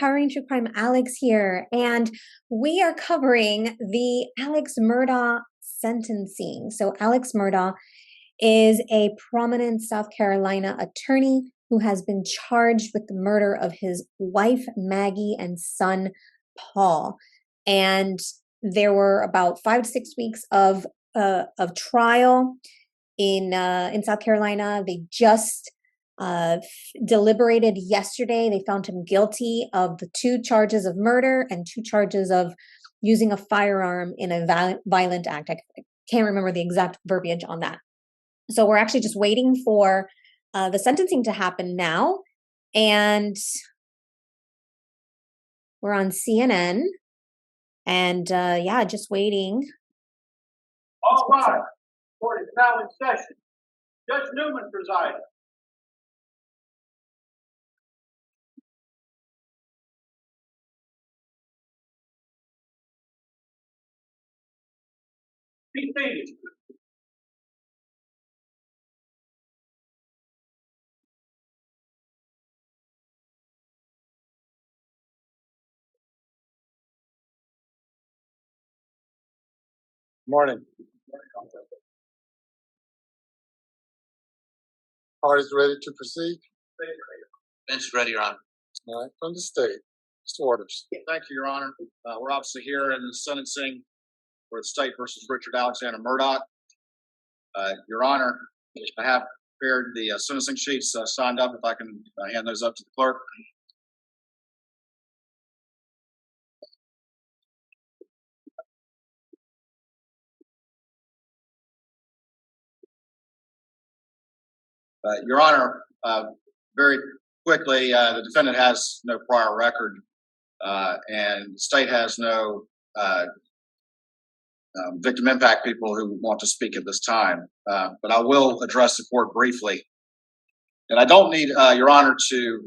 Empowering True Crime Alex here, and we are covering the Alex Murdaugh sentencing. So, Alex Murdaugh is a prominent South Carolina attorney who has been charged with the murder of his wife, Maggie, and son, Paul. And there were about 5 to 6 weeks of trial in South Carolina. They just deliberated yesterday. They found him guilty of the 2 charges of murder and 2 charges of using a firearm in a violent act. I can't remember the exact verbiage on that. So we're actually just waiting for the sentencing to happen now. And we're on CNN. And yeah, just waiting. All right. Court is now in session. Judge Newman presiding. Be seated. Morning. Parties ready to proceed? Bench is ready, Your Honor. All right, from the state. Mr. Waters. Thank you, Your Honor. We're obviously here in the sentencing for the state versus Richard Alexander Murdaugh. Your Honor, I have prepared the sentencing sheets signed up. If I can hand those up to the clerk. Your Honor, very quickly, the defendant has no prior record, and the state has no victim impact people who want to speak at this time. But I will address the court briefly. And I don't need, Your Honor, to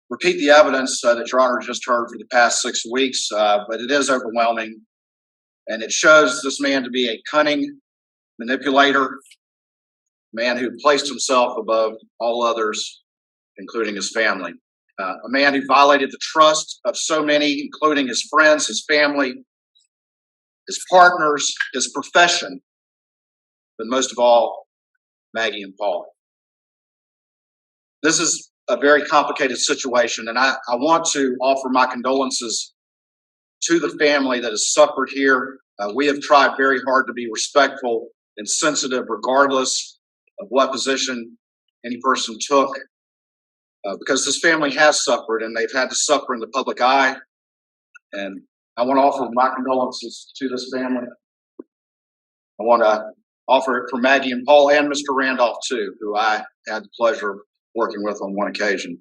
repeat the evidence that Your Honor just heard for the past 6 weeks, but it is overwhelming. And it shows this man to be a cunning manipulator, man who placed himself above all others, including his family. A man who violated the trust of so many, including his friends, his family, his partners, his profession, but most of all, Maggie and Paul. This is a very complicated situation, and I want to offer my condolences to the family that has suffered here. We have tried very hard to be respectful and sensitive, regardless of what position any person took, because this family has suffered and they've had to suffer in the public eye. And I want to offer my condolences to this family. I want to offer it for Maggie and Paul and Mr. Randolph too, who I had the pleasure of working with on one occasion.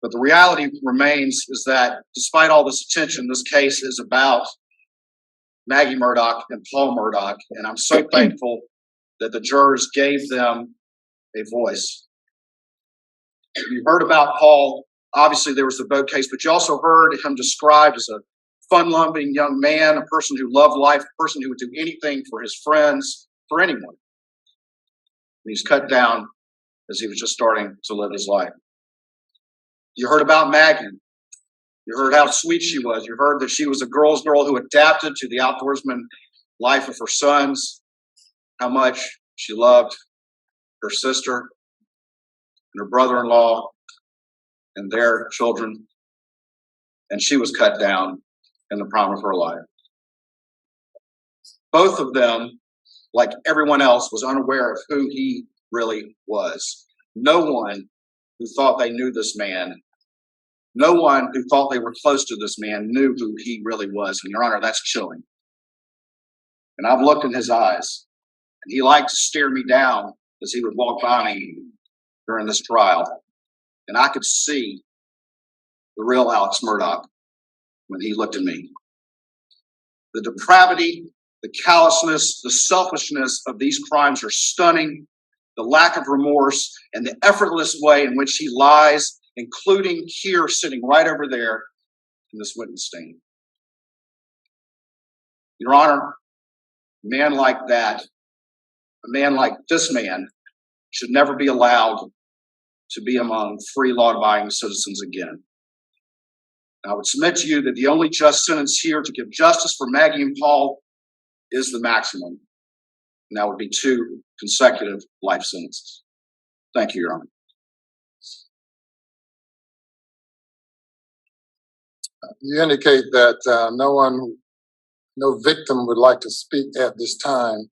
But the reality remains is that despite all this attention, this case is about Maggie Murdaugh and Paul Murdaugh, and I'm so thankful that the jurors gave them a voice. You heard about Paul. Obviously, there was the boat case, but you also heard him described as a fun-loving young man, a person who loved life, a person who would do anything for his friends, for anyone. And he's cut down as he was just starting to live his life. You heard about Maggie. You heard how sweet she was. You heard that she was a girl's girl who adapted to the outdoorsman life of her sons, how much she loved her sister and her brother-in-law and their children. And she was cut down in the prime of her life. Both of them, like everyone else, was unaware of who he really was. No one who thought they knew this man, no one who thought they were close to this man knew who he really was. And Your Honor, that's chilling. And I've looked in his eyes, and he liked to stare me down as he would walk by me during this trial. And I could see the real Alex Murdaugh when he looked at me. The depravity, the callousness, the selfishness of these crimes are stunning. The lack of remorse and the effortless way in which he lies, including here sitting right over there in this witness stand. Your Honor, a man like that, a man like this man, should never be allowed to be among free, law-abiding citizens again. I would submit to you that the only just sentence here to give justice for Maggie and Paul is the maximum, and that would be 2 consecutive life sentences. Thank you, Your Honor. You indicate that no victim would like to speak at this time.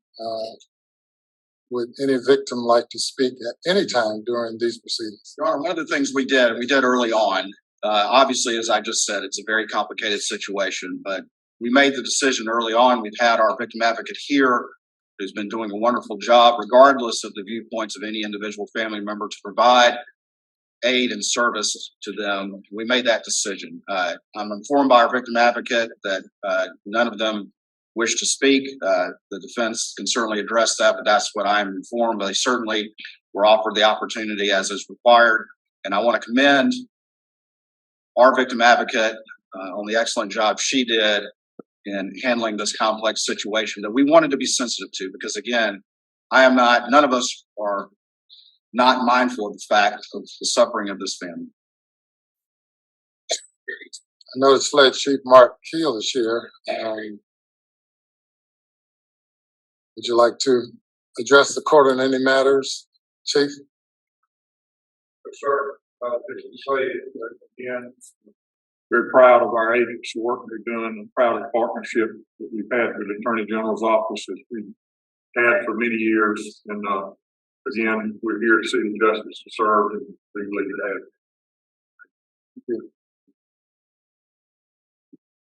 Would any victim like to speak at any time during these proceedings? Your Honor, one of the things we did early on, obviously, as I just said, it's a very complicated situation, but we made the decision early on. We've had our victim advocate here who's been doing a wonderful job, regardless of the viewpoints of any individual family member, to provide aid and service to them. We made that decision. I'm informed by our victim advocate that none of them wish to speak. The defense can certainly address that, but that's what I'm informed. They certainly were offered the opportunity as is required. And I want to commend our victim advocate on the excellent job she did in handling this complex situation that we wanted to be sensitive to, because again, none of us are not mindful of the fact of the suffering of this family. I noticed Flag Chief Mark Keel is here. Would you like to address the court on any matters, Chief? Sir, just to say again, very proud of our agents, the work they're doing, and proud of the partnership that we've had with the Attorney General's office that we've had for many years. And again, we're here to see the justice served, and we believe it has.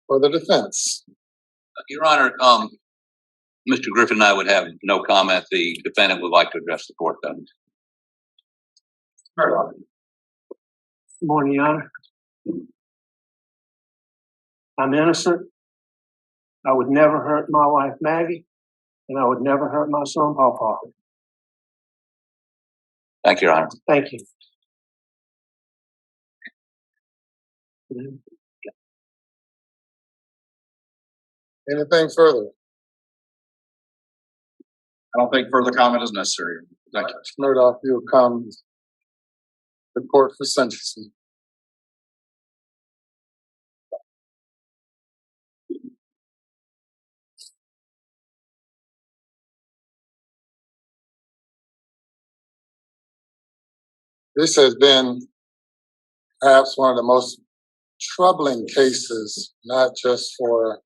For the defense. Your Honor, Mr. Griffin and I would have no comment. The defendant would like to address the court, though. Good morning, Your Honor. I'm innocent. I would never hurt my wife, Maggie, and I would never hurt my son, Paw Paw. Thank you, Your Honor. Thank you. Anything further? I don't think further comment is necessary. Thank you. Murdaugh, you'll come to the court for sentencing. This has been perhaps one of the most troubling cases, not just for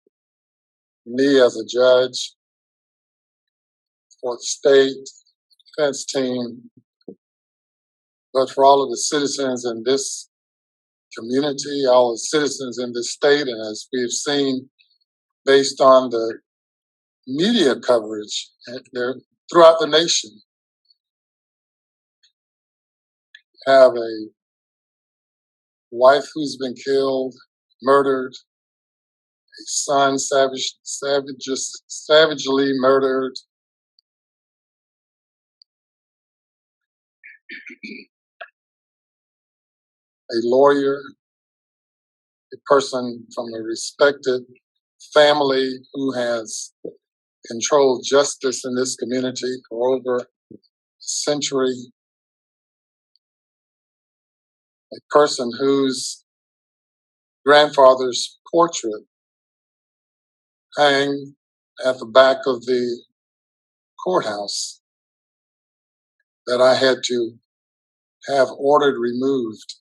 me as a judge, for the state defense team, but for all of the citizens in this community, all the citizens in this state, and as we've seen based on the media coverage throughout the nation, have a wife who's been killed, murdered, a son savagely murdered, a lawyer, a person from a respected family who has controlled justice in this community for over a century, a person whose grandfather's portrait hang at the back of the courthouse that I had to have ordered removed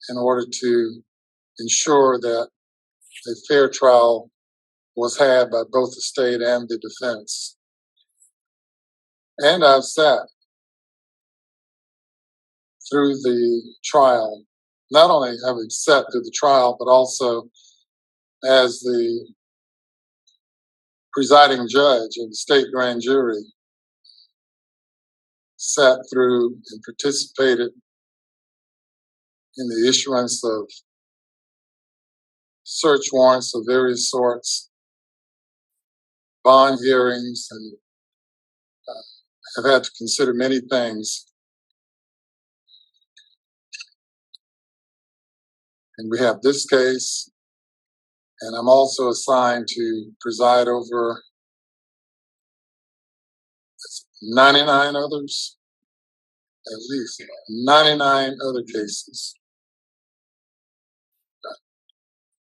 in order to ensure that a fair trial was had by both the state and the defense. And I've sat through the trial. Not only have I sat through the trial, but also as the presiding judge of the state grand jury, sat through and participated in the issuance of search warrants of various sorts, bond hearings, and have had to consider many things. And we have this case, and I'm also assigned to preside over 99 others. at least 99 other cases.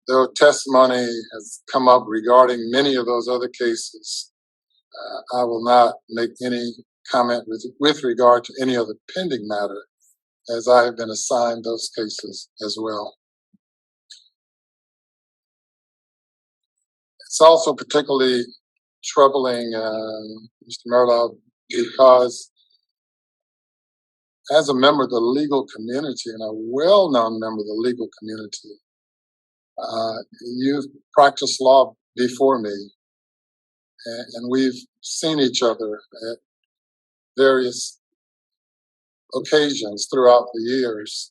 Though testimony has come up regarding many of those other cases, I will not make any comment with regard to any other pending matter, as I have been assigned those cases as well. It's also particularly troubling, Mr. Murdaugh, because as a member of the legal community and a well-known member of the legal community, you've practiced law before me, and we've seen each other at various occasions throughout the years.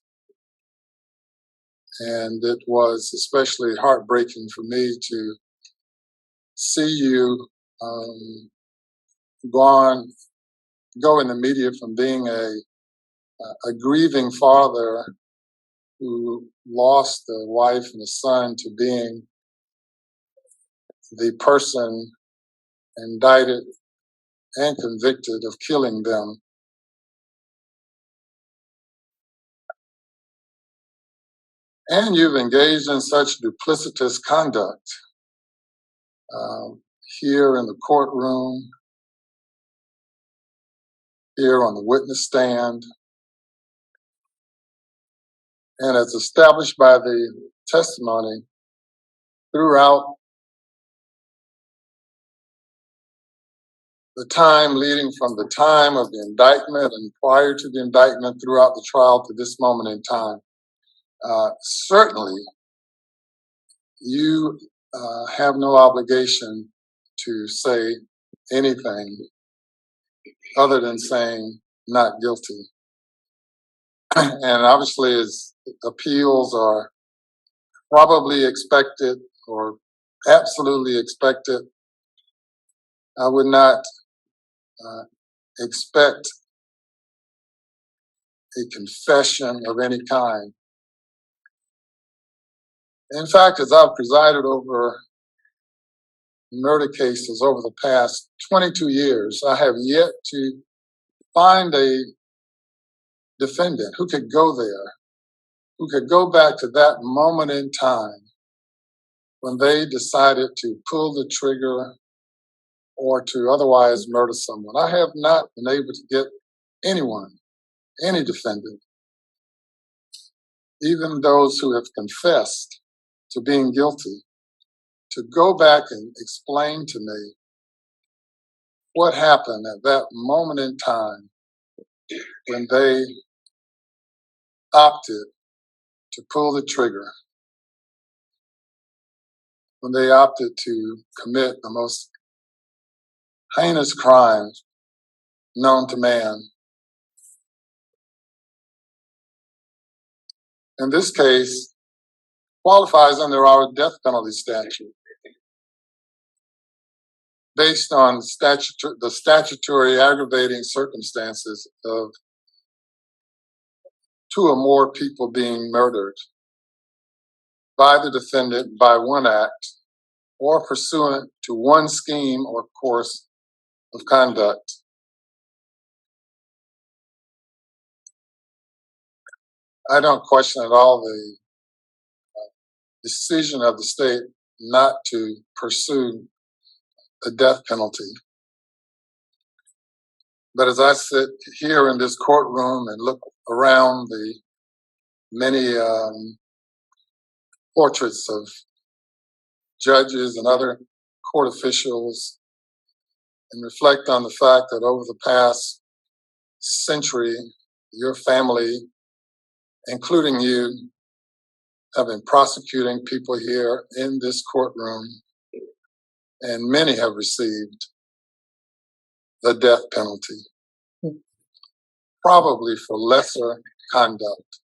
And it was especially heartbreaking for me to see you go in the media from being a grieving father who lost a wife and a son to being the person indicted and convicted of killing them. And you've engaged in such duplicitous conduct here in the courtroom, here on the witness stand, and as established by the testimony throughout the time leading from the time of the indictment and prior to the indictment throughout the trial to this moment in time. Certainly, you have no obligation to say anything other than saying not guilty. And obviously, as appeals are probably expected or absolutely expected, I would not expect a confession of any kind. In fact, as I've presided over murder cases over the past 22 years, I have yet to find a defendant who could go there, who could go back to that moment in time when they decided to pull the trigger or to otherwise murder someone. I have not been able to get anyone, any defendant, even those who have confessed to being guilty, to go back and explain to me what happened at that moment in time when they opted to pull the trigger, when they opted to commit the most heinous crimes known to man. In this case, qualifies under our death penalty statute, based on the statutory aggravating circumstances of two or more people being murdered by the defendant by one act or pursuant to one scheme or course of conduct. I don't question at all the decision of the state not to pursue the death penalty. But as I sit here in this courtroom and look around the many portraits of judges and other court officials and reflect on the fact that over the past century, your family, including you, have been prosecuting people here in this courtroom, and many have received the death penalty, probably for lesser conduct.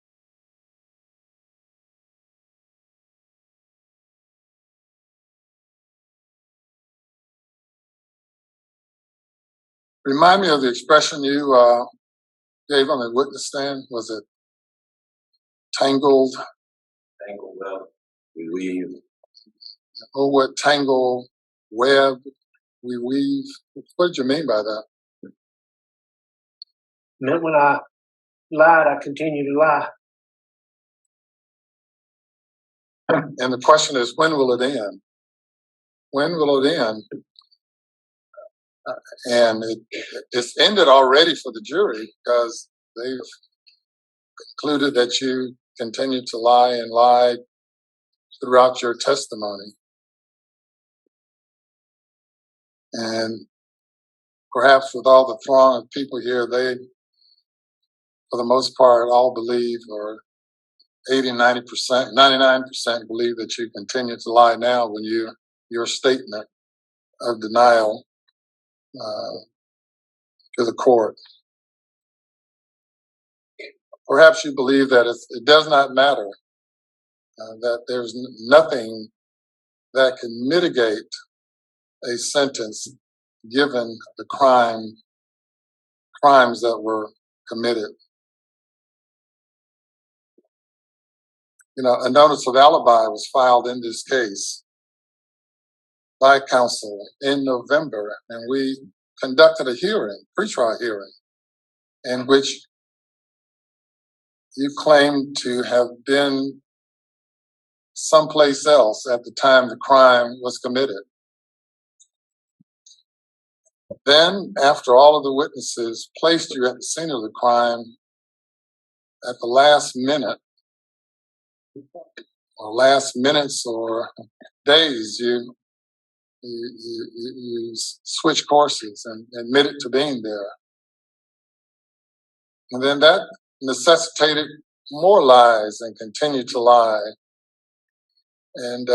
Remind me of the expression you gave on the witness stand. Was it tangled? Tangled up, we weave. Oh, what tangle web we weave. What did you mean by that? Meant when I lied, I continue to lie. And the question is, when will it end? When will it end? And it's ended already for the jury because they've concluded that you continued to lie and lied throughout your testimony. And perhaps with all the throng of people here, they, for the most part, all believe, or 80, 90%, 99% believe that you continue to lie now when your statement of denial to the court. Perhaps you believe that it does not matter, that there's nothing that can mitigate a sentence given the crimes that were committed. You know, a notice of alibi was filed in this case by counsel in November, and we conducted a hearing, pretrial hearing, in which you claimed to have been someplace else at the time the crime was committed. Then, after all of the witnesses placed you at the scene of the crime, at the last minute, or last minutes or days, you switch courses and admitted to being there. And then that necessitated more lies and continued to lie. And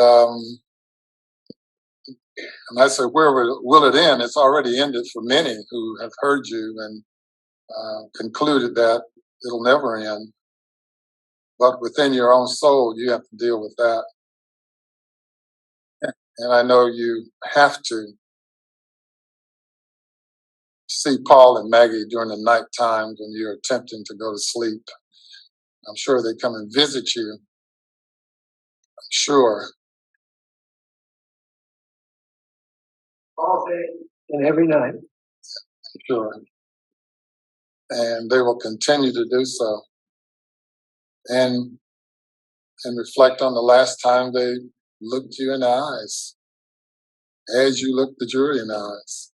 I said, where will it end? It's already ended for many who have heard you and concluded that it'll never end. But within your own soul, you have to deal with that. And I know you have to see Paul and Maggie during the night times when you're attempting to go to sleep. I'm sure they come and visit you. I'm sure. All day and every night. Sure. And they will continue to do so. And reflect on the last time they looked you in the eyes, as you looked the jury in the eyes.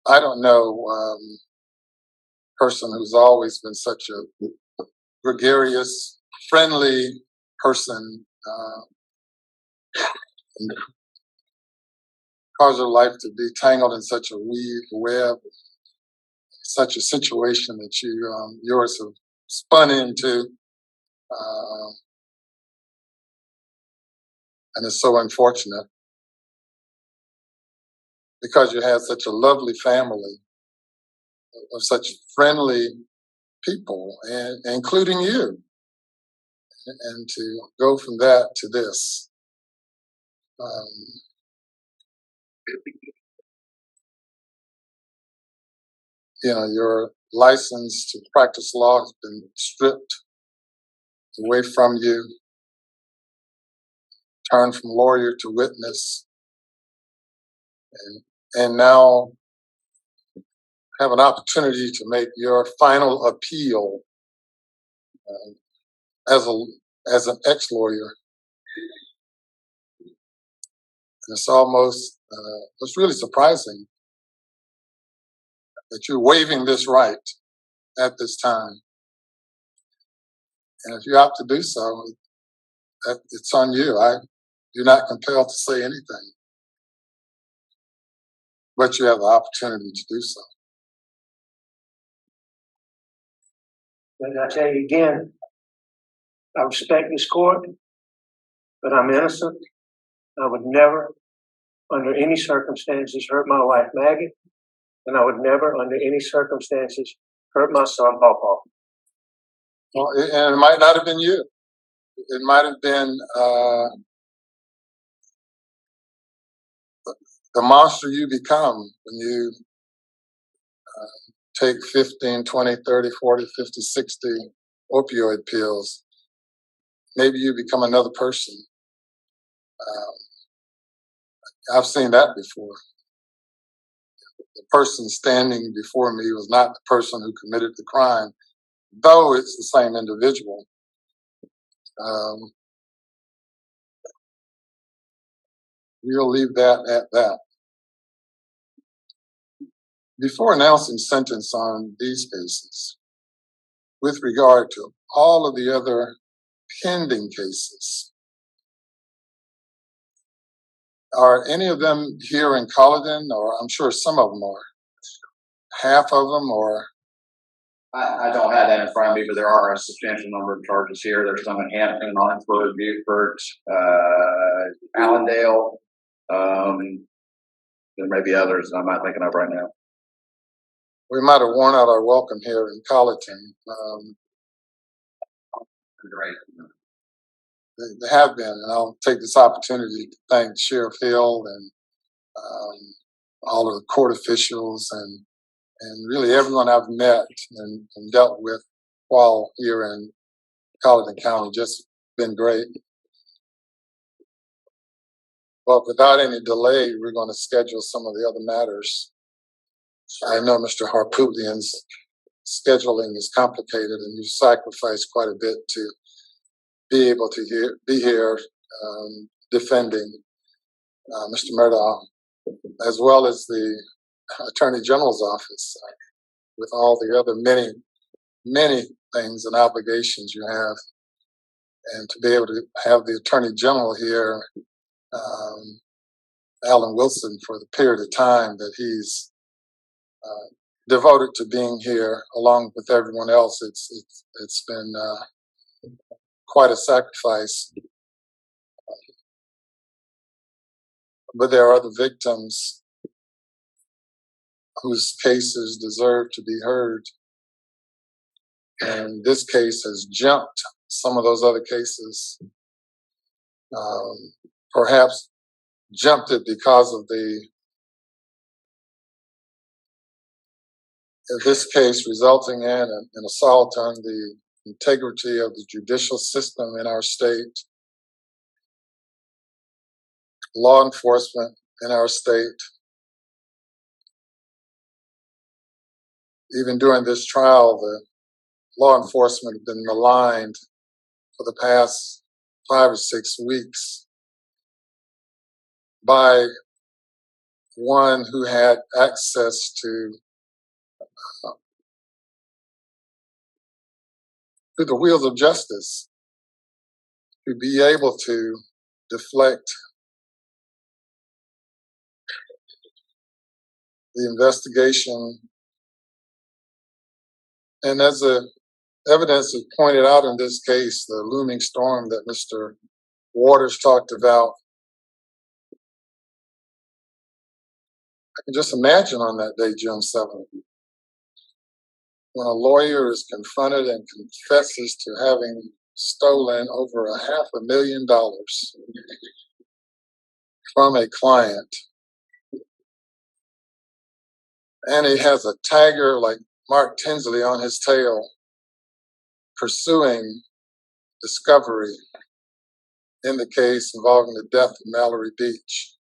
I don't know person who's always been such a gregarious, friendly person, cause her life to be tangled in such a web, such a situation that yours have spun into, and it's so unfortunate because you had such a lovely family of such friendly people, and including you, and to go from that to this. You know, your license to practice law has been stripped away from you, turned from lawyer to witness, and now have an opportunity to make your final appeal as an ex-lawyer. And it's almost, it's really surprising that you're waiving this right at this time. And if you opt to do so, it's on you. You're not compelled to say anything, but you have the opportunity to do so. And I tell you again, I respect this court, but I'm innocent. I would never, under any circumstances, hurt my wife, Maggie, and I would never, under any circumstances, hurt my son, Paw Paw. Well, and it might not have been you. It might have been the monster you become when you take 15, 20, 30, 40, 50, 60 opioid pills. Maybe you become another person. I've seen that before. the person standing before me was not the person who committed the crime, though it's the same individual. We'll leave that at that. Before announcing sentence on these cases, with regard to all of the other pending cases, are any of them here in Colleton, or I'm sure some of them are? Half of them, or? I don't have that in front of me, but there are a substantial number of charges here. There's some in Hampton, Orangeburg, Beaufort, Allendale. There may be others that I'm not thinking of right now. We might have worn out our welcome here in Colleton. Great. They have been, and I'll take this opportunity to thank Sheriff Hill and all of the court officials and really everyone I've met and dealt with while here in Colleton County. Just been great. But without any delay, we're going to schedule some of the other matters. I know Mr. Harpootlian's scheduling is complicated, and you sacrificed quite a bit to be able to be here defending Mr. Murdaugh, as well as the Attorney General's office, with all the other many things and obligations you have. And to be able to have the Attorney General here, Alan Wilson, for the period of time that he's devoted to being here along with everyone else, it's been quite a sacrifice. But there are other victims whose cases deserve to be heard. And this case has jumped some of those other cases. Perhaps jumped it because of this case resulting in an assault on the integrity of the judicial system in our state, law enforcement in our state. Even during this trial, the law enforcement have been maligned for the past 5 or 6 weeks by one who had access to the wheels of justice, to be able to deflect the investigation. And as the evidence is pointed out in this case, the looming storm that Mr. Waters talked about, I can just imagine on that day, June 7th, when a lawyer is confronted and confesses to having stolen over $500,000 from a client, and he has a tagger like Mark Tinsley on his tail pursuing discovery in the case involving the death of Mallory Beach,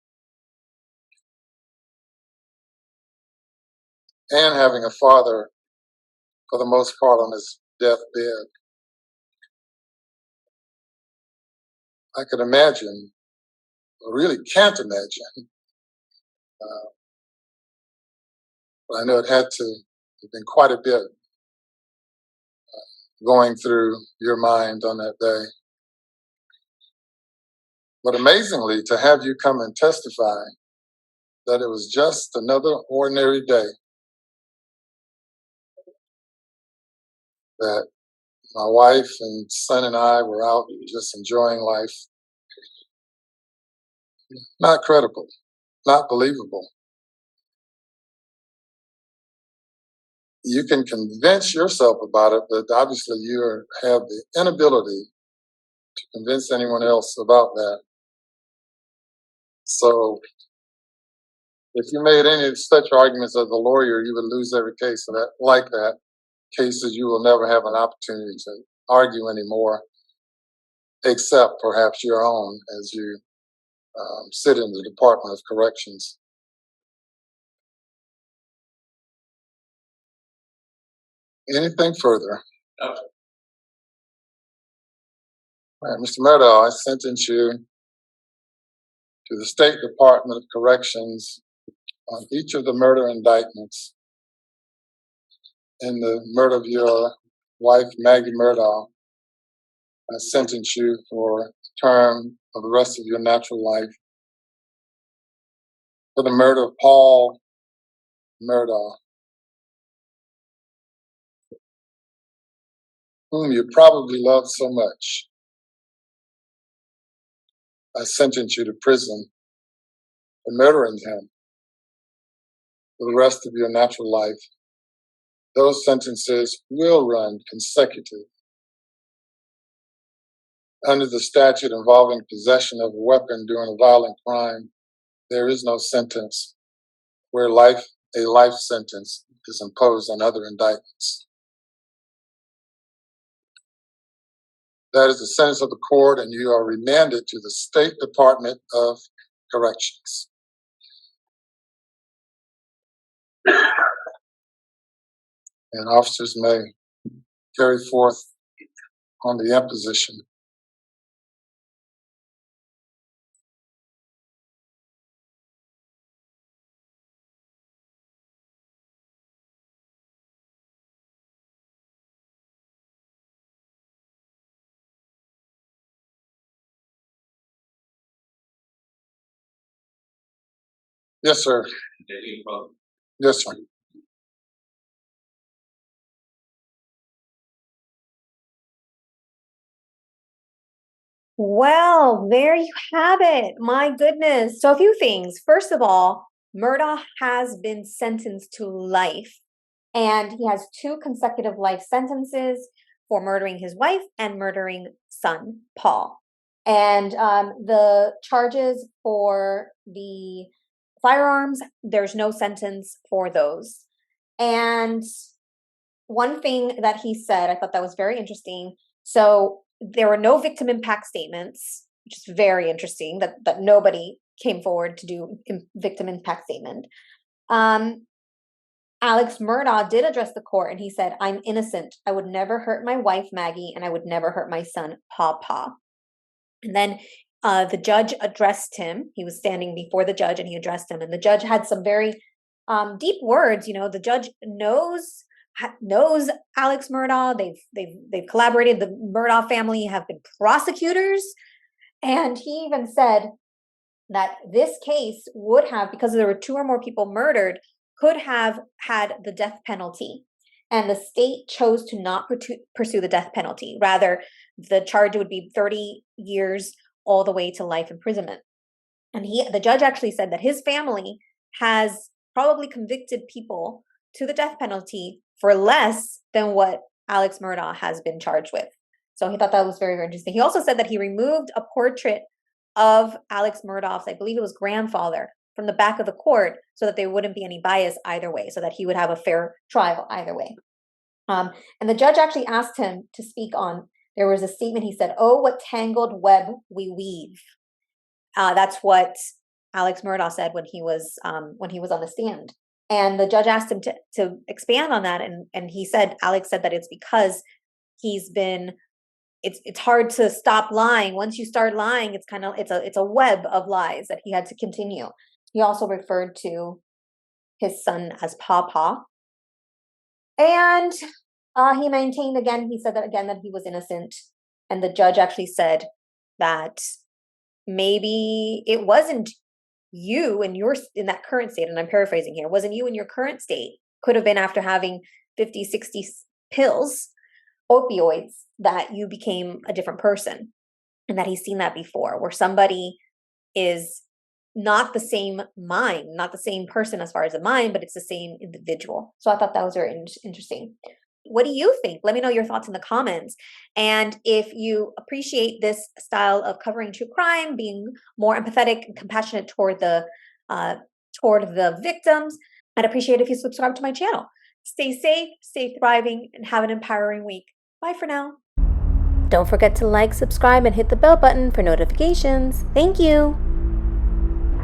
and having a father, for the most part, on his deathbed. I could imagine, I really can't imagine, but I know it had to have been quite a bit going through your mind on that day. But amazingly, to have you come and testify that it was just another ordinary day, that my wife and son and I were out just enjoying life. Not credible, not believable. You can convince yourself about it, but obviously you have the inability to convince anyone else about that. So if you made any such arguments as a lawyer, you would lose every case of that, like that. Cases you will never have an opportunity to argue anymore, except perhaps your own as you sit in the Department of Corrections. Anything further? No. All right, Mr. Murdaugh, I sentence you to the State Department of Corrections on each of the murder indictments in the murder of your wife, Maggie Murdaugh. I sentence you for a term of the rest of your natural life for the murder of Paul Murdaugh, whom you probably love so much. I sentence you to prison for murdering him for the rest of your natural life. Those sentences will run consecutive. Under the statute involving possession of a weapon during a violent crime, there is no sentence where a life sentence is imposed on other indictments. That is the sentence of the court, and you are remanded to the State Department of Corrections. And officers may carry forth on the imposition. Yes, sir. Yes, sir. Well, there you have it. My goodness. So a few things. First of all, Murdaugh has been sentenced to life, and he has 2 consecutive life sentences for murdering his wife and murdering son, Paul. And the charges for the firearms, there's no sentence for those. And one thing that he said, I thought that was very interesting. So there were no victim impact statements, which is very interesting that nobody came forward to do victim impact statement. Alex Murdaugh did address the court, and he said, "I'm innocent. I would never hurt my wife, Maggie, and I would never hurt my son, Paw Paw." And then the judge addressed him. He was standing before the judge, and he addressed him. And the judge had some very deep words. You know, the judge knows Alex Murdaugh. They've collaborated. The Murdaugh family have been prosecutors, and he even said that this case would have, because there were 2 or more people murdered, could have had the death penalty, and the state chose to not pursue the death penalty. Rather, the charge would be 30 years all the way to life imprisonment. And the judge actually said that his family has probably convicted people to the death penalty for less than what Alex Murdaugh has been charged with. So he thought that was very, very interesting. He also said that he removed a portrait of Alex Murdaugh's, I believe it was grandfather, from the back of the court so that there wouldn't be any bias either way, so that he would have a fair trial either way. And the judge actually asked him to speak on, there was a statement, he said, "Oh, what tangled web we weave." That's what Alex Murdaugh said when he was on the stand. And the judge asked him to expand on that, and he said, Alex said that it's because it's hard to stop lying. Once you start lying, it's a web of lies that he had to continue. He also referred to his son as Paw Paw. And he maintained again, he said that again, that he was innocent. And the judge actually said that maybe it wasn't you in that current state, and I'm paraphrasing here, wasn't you in your current state, could have been after having 50, 60 pills, opioids, that you became a different person. And that he's seen that before, where somebody is not the same mind, not the same person as far as the mind, but it's the same individual. So I thought that was very interesting. What do you think? Let me know your thoughts in the comments. And if you appreciate this style of covering true crime, being more empathetic and compassionate toward the victims, I'd appreciate if you subscribe to my channel. Stay safe, stay thriving, and have an empowering week. Bye for now. Don't forget to like, subscribe, and hit the bell button for notifications. Thank you.